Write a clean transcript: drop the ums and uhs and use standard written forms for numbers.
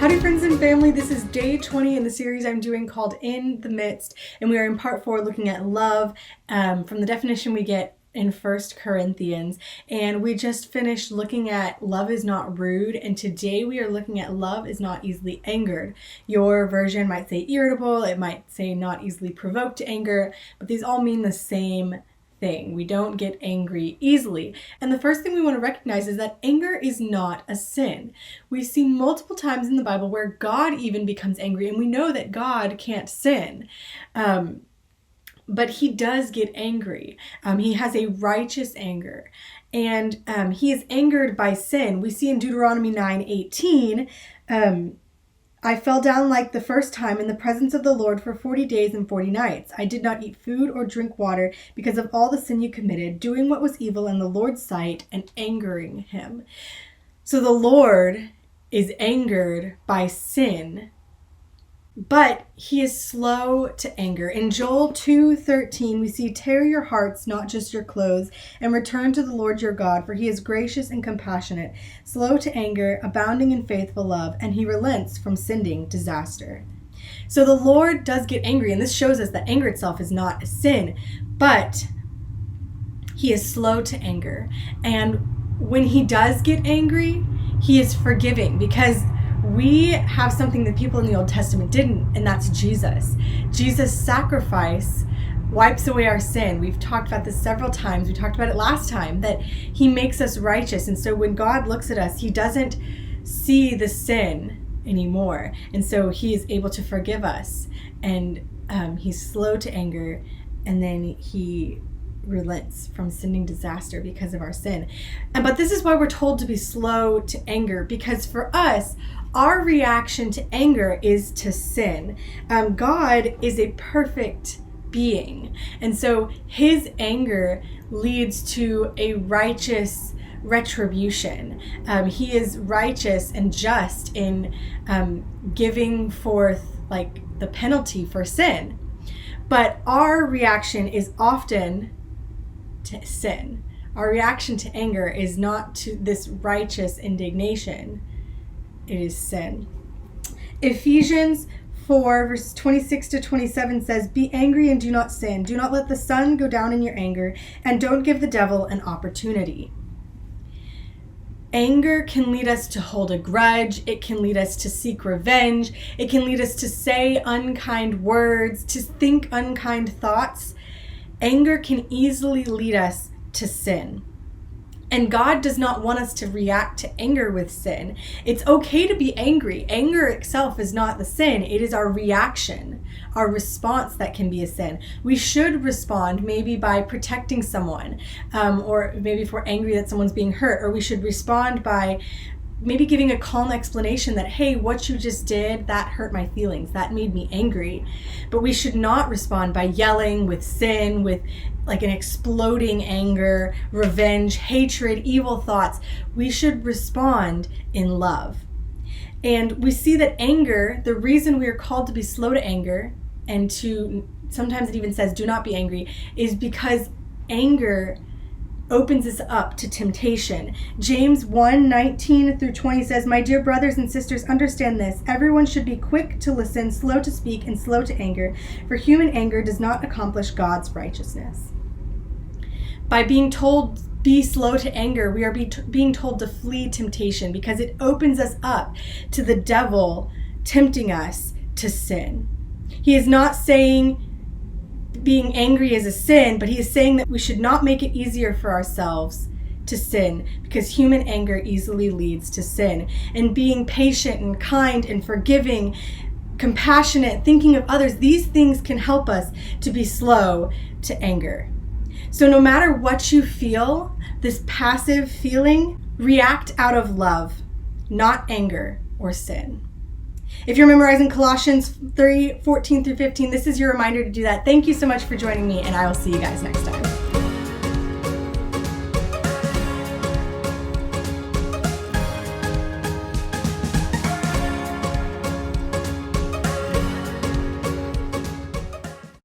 Howdy friends and family, this is day 20 in the series I'm doing called In the Midst, and we are in part 4 looking at love from the definition we get in 1 Corinthians, and we just finished looking at love is not rude, and today we are looking at love is not easily angered. Your version might say irritable, it might say not easily provoked to anger, but these all mean the same thing. We don't get angry easily. And the first thing we want to recognize is that anger is not a sin. We see multiple times in the Bible where God even becomes angry, and we know that God can't sin. But he does get angry. He has a righteous anger, and he is angered by sin. We see in Deuteronomy 9:18, I fell down like the first time in the presence of the Lord for 40 days and 40 nights. I did not eat food or drink water because of all the sin you committed, doing what was evil in the Lord's sight and angering him. So the Lord is angered by sin, but he is slow to anger. In Joel 2:13, we see, tear your hearts, not just your clothes, and return to the Lord your God, for he is gracious and compassionate, slow to anger, abounding in faithful love, and he relents from sending disaster. So the Lord does get angry, and this shows us that anger itself is not a sin, but he is slow to anger. And when he does get angry, he is forgiving, because we have something that people in the Old Testament didn't, and that's Jesus. Jesus' sacrifice wipes away our sin. We've talked about this several times. We talked about it last time, that he makes us righteous. And so when God looks at us, he doesn't see the sin anymore. And so he is able to forgive us. And he's slow to anger, and then he relents from sending disaster because of our sin. But this is why we're told to be slow to anger, because for us, our reaction to anger is to sin. God is a perfect being, and so his anger leads to a righteous retribution. He is righteous and just in giving forth like the penalty for sin. But our reaction is often to sin. Our reaction to anger is not to this righteous indignation. It is sin. Ephesians 4 verses 26 to 27 says, be angry and do not sin. Do not let the sun go down in your anger, and don't give the devil an opportunity. Anger can lead us to hold a grudge. It can lead us to seek revenge. It can lead us to say unkind words, to think unkind thoughts. Anger can easily lead us to sin. And God does not want us to react to anger with sin. It's okay to be angry. Anger itself is not the sin. It is our reaction, our response that can be a sin. We should respond maybe by protecting someone, or maybe if we're angry that someone's being hurt, or we should respond by maybe giving a calm explanation that, hey, what you just did, that hurt my feelings, that made me angry. But we should not respond by yelling, with sin, with like an exploding anger, revenge, hatred, evil thoughts. We should respond in love. And we see that anger, the reason we are called to be slow to anger, and to, sometimes it even says do not be angry, is because anger opens us up to temptation. James 1:19 through 20 says, my dear brothers and sisters, understand this. Everyone should be quick to listen, slow to speak, and slow to anger, for human anger does not accomplish God's righteousness. By being told, be slow to anger, we are being told to flee temptation, because it opens us up to the devil tempting us to sin. He is not saying being angry is a sin, but he is saying that we should not make it easier for ourselves to sin, because human anger easily leads to sin. And being patient and kind and forgiving, compassionate, thinking of others, these things can help us to be slow to anger. So no matter what you feel, this passive feeling, react out of love, not anger or sin. If you're memorizing Colossians 3:14 through 15, this is your reminder to do that. Thank you so much for joining me, and I will see you guys next time.